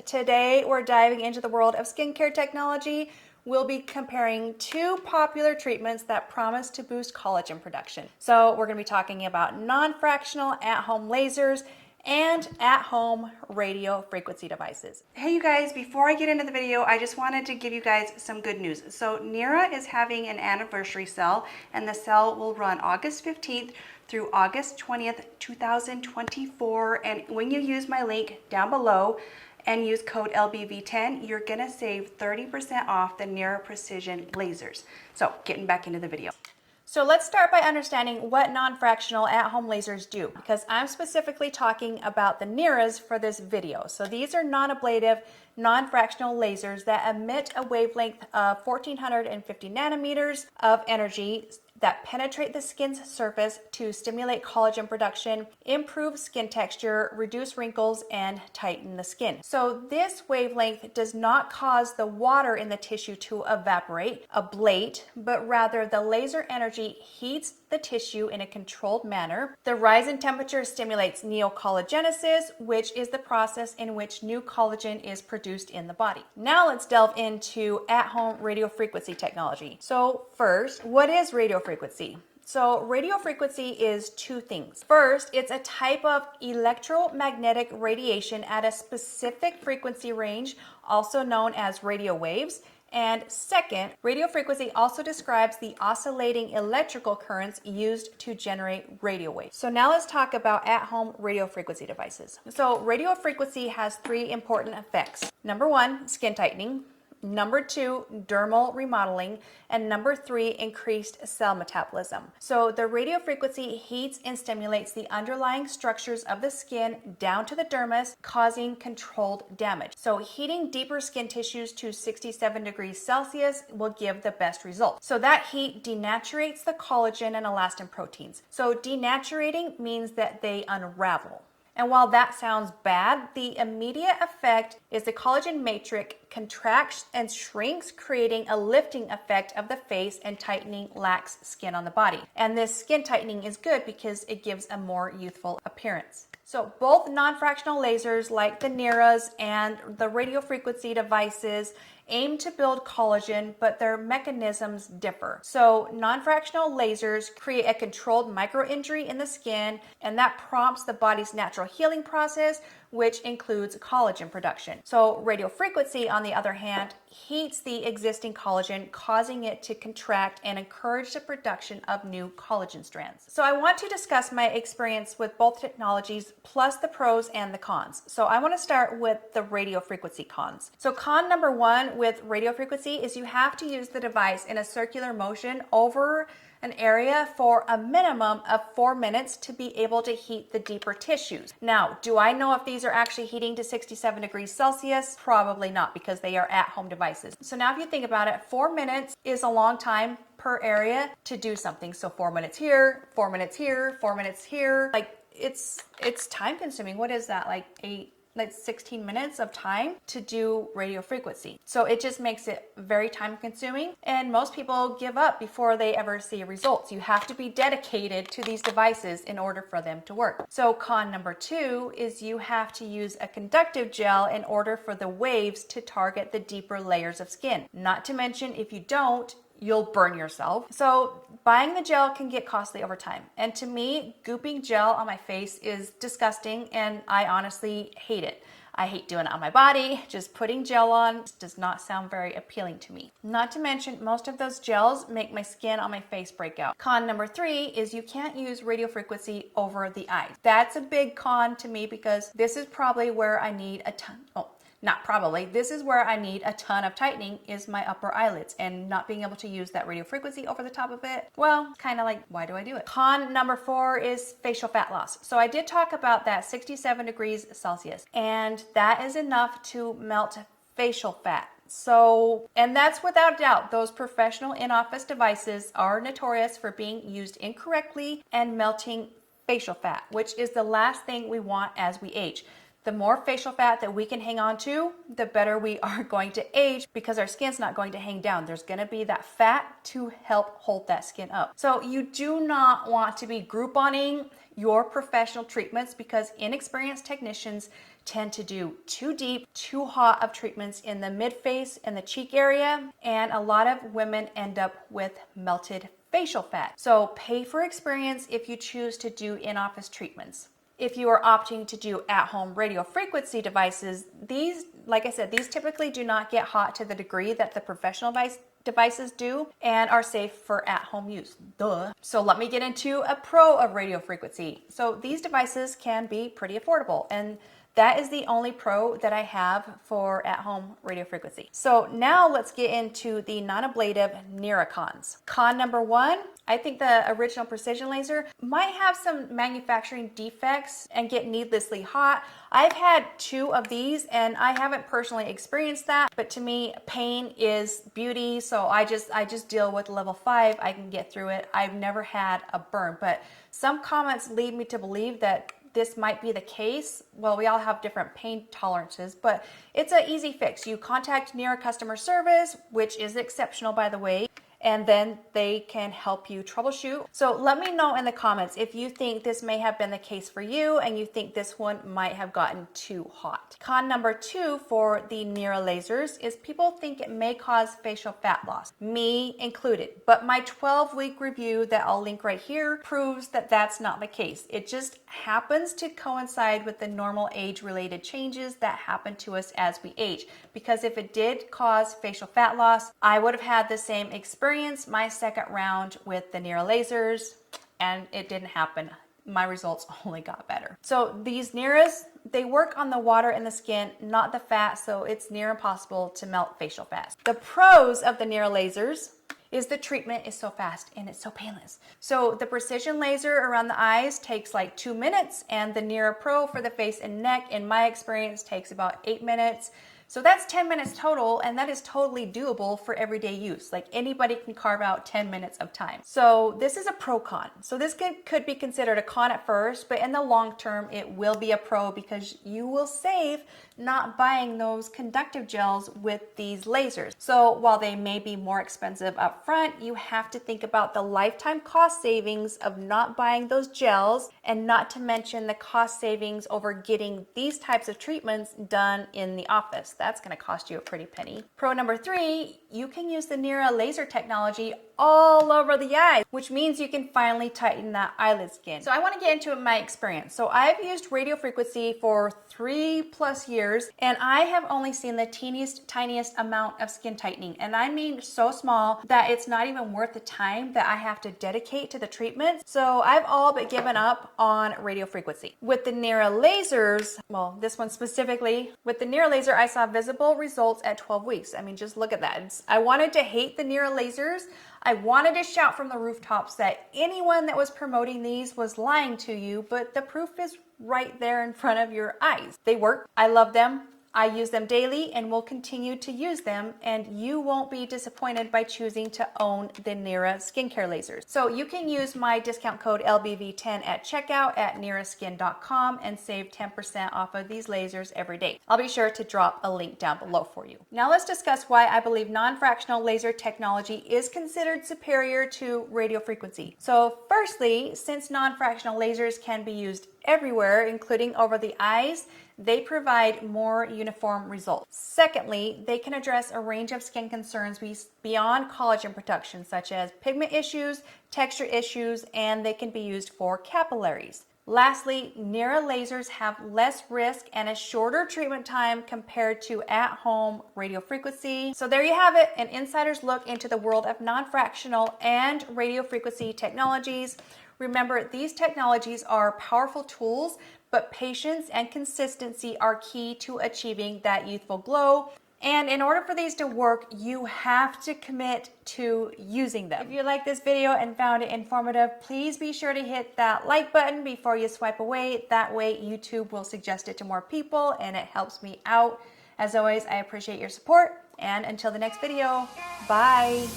Today we're diving into the world of skincare technology. We'll be comparing two popular treatments that promise to boost collagen production. So we're going to be talking about non-fractional at-home lasers and at-home radio frequency devices. Hey you guys, before I get into the video, I just wanted to give you guys some good news. So Nira is having an anniversary sale, and the sale will run August 15th through August 20th, 2024. And when you use my link down below and use code LBV10, you're gonna save 30% off the Nira Precision lasers. So getting back into the video. So let's start by understanding what non-fractional at-home lasers do, because I'm specifically talking about the Niras for this video. So these are non-ablative, non-fractional lasers that emit a wavelength of 1450 nanometers of energy that penetrate the skin's surface to stimulate collagen production, improve skin texture, reduce wrinkles, and tighten the skin. So this wavelength does not cause the water in the tissue to evaporate, ablate, but rather the laser energy heats the tissue in a controlled manner. The rise in temperature stimulates neocollagenesis, which is the process in which new collagen is produced in the body. Now let's delve into at-home radiofrequency technology. So first, what is radiofrequency? So radiofrequency is two things. First, it's a type of electromagnetic radiation at a specific frequency range, also known as radio waves. And second, radiofrequency also describes the oscillating electrical currents used to generate radio waves. So now let's talk about at-home radiofrequency devices. So radiofrequency has three important effects. Number one, skin tightening. Number two, dermal remodeling. And number three, increased cell metabolism. So the radiofrequency heats and stimulates the underlying structures of the skin down to the dermis, causing controlled damage. So heating deeper skin tissues to 67 degrees Celsius will give the best results. So that heat denaturates the collagen and elastin proteins. So denaturating means that they unravel. And while that sounds bad, the immediate effect is the collagen matrix contracts and shrinks, creating a lifting effect of the face and tightening lax skin on the body. And this skin tightening is good because it gives a more youthful appearance. So both non-fractional lasers like the Niras and the radiofrequency devices aim to build collagen, but their mechanisms differ. So non-fractional lasers create a controlled microinjury in the skin, and that prompts the body's natural healing process, which includes collagen production. So radiofrequency, on the other hand, heats the existing collagen, causing it to contract and encourage the production of new collagen strands. So I want to discuss my experience with both technologies, plus the pros and the cons. So I want to start with the radiofrequency cons. So con number one with radiofrequency is you have to use the device in a circular motion over an area for a minimum of 4 minutes to be able to heat the deeper tissues. Now, do I know if these are actually heating to 67 degrees Celsius? Probably not, because they are at-home devices. So now if you think about it, 4 minutes is a long time per area to do something. So 4 minutes here, 4 minutes here, 4 minutes here. Like it's time consuming. What is that? Like 16 minutes of time to do radiofrequency. So it just makes it very time consuming, and most people give up before they ever see results. You have to be dedicated to these devices in order for them to work. So con number two is you have to use a conductive gel in order for the waves to target the deeper layers of skin. Not to mention, if you don't, you'll burn yourself. So buying the gel can get costly over time. And to me, gooping gel on my face is disgusting, and I honestly hate it. I hate doing it on my body. Just putting gel on does not sound very appealing to me. Not to mention, most of those gels make my skin on my face break out. Con number three is you can't use radiofrequency over the eyes. That's a big con to me, because this is probably where I need a ton. Not probably, this is where I need a ton of tightening, is my upper eyelids, and not being able to use that radiofrequency over the top of it, well, kind of like, why do I do it? Con number four is facial fat loss. So I did talk about that 67 degrees Celsius, and that is enough to melt facial fat. So, and that's without doubt, those professional in-office devices are notorious for being used incorrectly and melting facial fat, which is the last thing we want as we age. The more facial fat that we can hang on to, the better we are going to age, because our skin's not going to hang down. There's going to be that fat to help hold that skin up. So you do not want to be Grouponing your professional treatments because inexperienced technicians tend to do too deep, too hot of treatments in the mid-face and the cheek area, and a lot of women end up with melted facial fat. So pay for experience if you choose to do in-office treatments. If you are opting to do at-home radiofrequency devices, these, like I said, these typically do not get hot to the degree that the professional devices do and are safe for at-home use. Duh. So let me get into a pro of radiofrequency. So these devices can be pretty affordable, and that is the only pro that I have for at-home radiofrequency. So now let's get into the non-ablative Nira cons. Con number one, I think the original precision laser might have some manufacturing defects and get needlessly hot. I've had 2 of these and I haven't personally experienced that, but to me, pain is beauty. So I just deal with level 5. I can get through it. I've never had a burn, but some comments lead me to believe that this might be the case. Well, we all have different pain tolerances, but it's an easy fix. You contact Nira customer service, which is exceptional, by the way, and then they can help you troubleshoot. So let me know in the comments if you think this may have been the case for you and you think this one might have gotten too hot. Con number 2 for the Nira lasers is people think it may cause facial fat loss, me included. But my 12-week review that I'll link right here proves that that's not the case. It just happens to coincide with the normal age-related changes that happen to us as we age. Because if it did cause facial fat loss, I would have had the same experience my second round with the Nira lasers, and it didn't happen. My results only got better. So these Niras, they work on the water in the skin, not the fat, so it's near impossible to melt facial fat. The pros of the Nira lasers is the treatment is so fast and it's so painless. So the precision laser around the eyes takes like 2 minutes, and the Nira Pro for the face and neck, in my experience, takes about 8 minutes. So that's 10 minutes total, and that is totally doable for everyday use. Like anybody can carve out 10 minutes of time. So this is a pro con. So this could be considered a con at first, but in the long term, it will be a pro because you will save not buying those conductive gels with these lasers. So while they may be more expensive up front, you have to think about the lifetime cost savings of not buying those gels, and not to mention the cost savings over getting these types of treatments done in the office. That's going to cost you a pretty penny. Pro number 3, you can use the Nira laser technology all over the eye, which means you can finally tighten that eyelid skin. So I want to get into my experience. So I've used radiofrequency for 3+ years, and I have only seen the tiniest amount of skin tightening. And I mean so small that it's not even worth the time that I have to dedicate to the treatment. So I've all but given up on radiofrequency. With the Nira lasers, well, this one specifically, with the Nira laser, I saw visible results at 12 weeks. I mean, just look at that. I wanted to hate the Nira lasers. I wanted to shout from the rooftops that anyone that was promoting these was lying to you, but the proof is right there in front of your eyes. They work. I love them. I use them daily and will continue to use them, and you won't be disappointed by choosing to own the Nira skincare lasers. So you can use my discount code LBV10 at checkout at niraskin.com and save 10% off of these lasers every day. I'll be sure to drop a link down below for you. Now let's discuss why I believe non-fractional laser technology is considered superior to radiofrequency. So firstly, since non-fractional lasers can be used everywhere, including over the eyes, they provide more uniform results. Secondly, they can address a range of skin concerns beyond collagen production, such as pigment issues, texture issues, and they can be used for capillaries. Lastly, Nira lasers have less risk and a shorter treatment time compared to at-home radiofrequency. So there you have it, an insider's look into the world of non-fractional and radiofrequency technologies. Remember, these technologies are powerful tools, but patience and consistency are key to achieving that youthful glow. And in order for these to work, you have to commit to using them. If you like this video and found it informative, please be sure to hit that like button before you swipe away. That way YouTube will suggest it to more people and it helps me out. As always, I appreciate your support, and until the next video, bye.